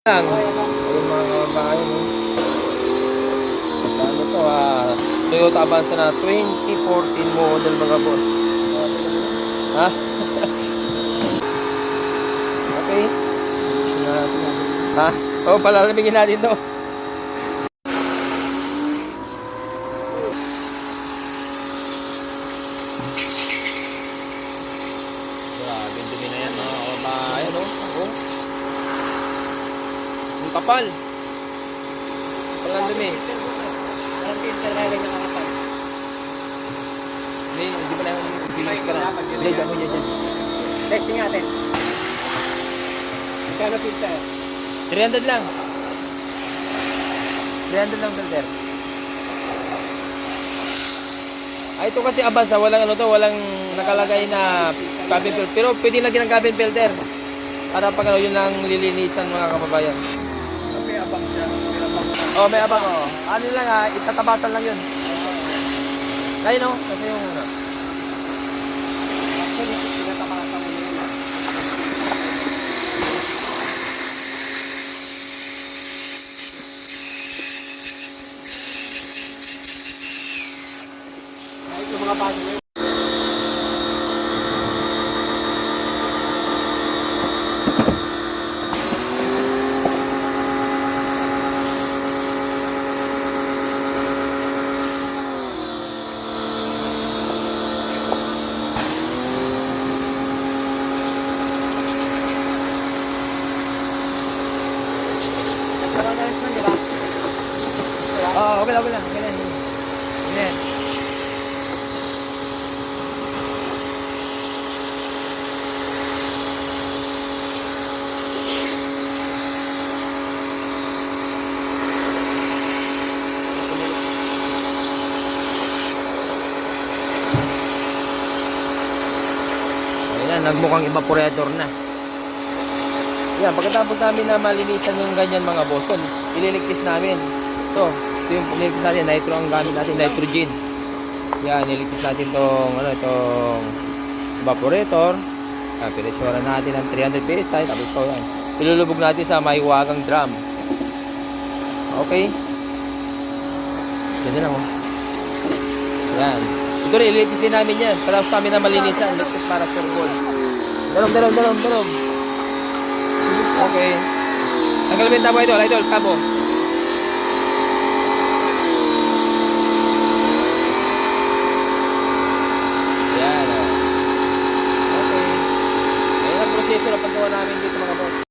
Lang. Ayun mga kababayan. Ano to Toyota Avanza na 2014 model mga boss. Ha? Okay. Ha? Palalamigin natin to. Grabe, dumi na yan mga kababayan. Oh. Ang kapal. Walang dumi. Ang filter na rin nakakapal. Hindi pa na yung pilis ka na. Diyan. Testing natin. Kano filter? 300 lang. 300 lang filter. Ito kasi Avanza, walang nakalagay na cabin filter. Pero pwede lagyan ng cabin filter. Para pag yun lang lilinisan mga kababayan. May abang siya. May abang Ano lang itatabasan lang yun. Ayun kasi yung Actually, pinatamasan mo yun. Ay, yung mga bago yun. Okay lang. Ganyan. Ayan, nagmukhang evaporator na. Yan, pagkatapos namin na malinisan yung ganyan mga boss, ililigtis namin. Ito yung niligtis natin, nitro ang gamit natin, nitrogen. Yan, niligtis natin itong evaporator. Pinisyoran natin ng 300 PSI. Tapos ito yan, ilulubog natin sa mahiwagang drum. Okay. Yan lang Yan. Ito rin, ililigtisin namin yan. Tapos namin na malinisan, ligtis para turbol. Dalom. Okay. Tanggalin mo yung tabo idol, kabo.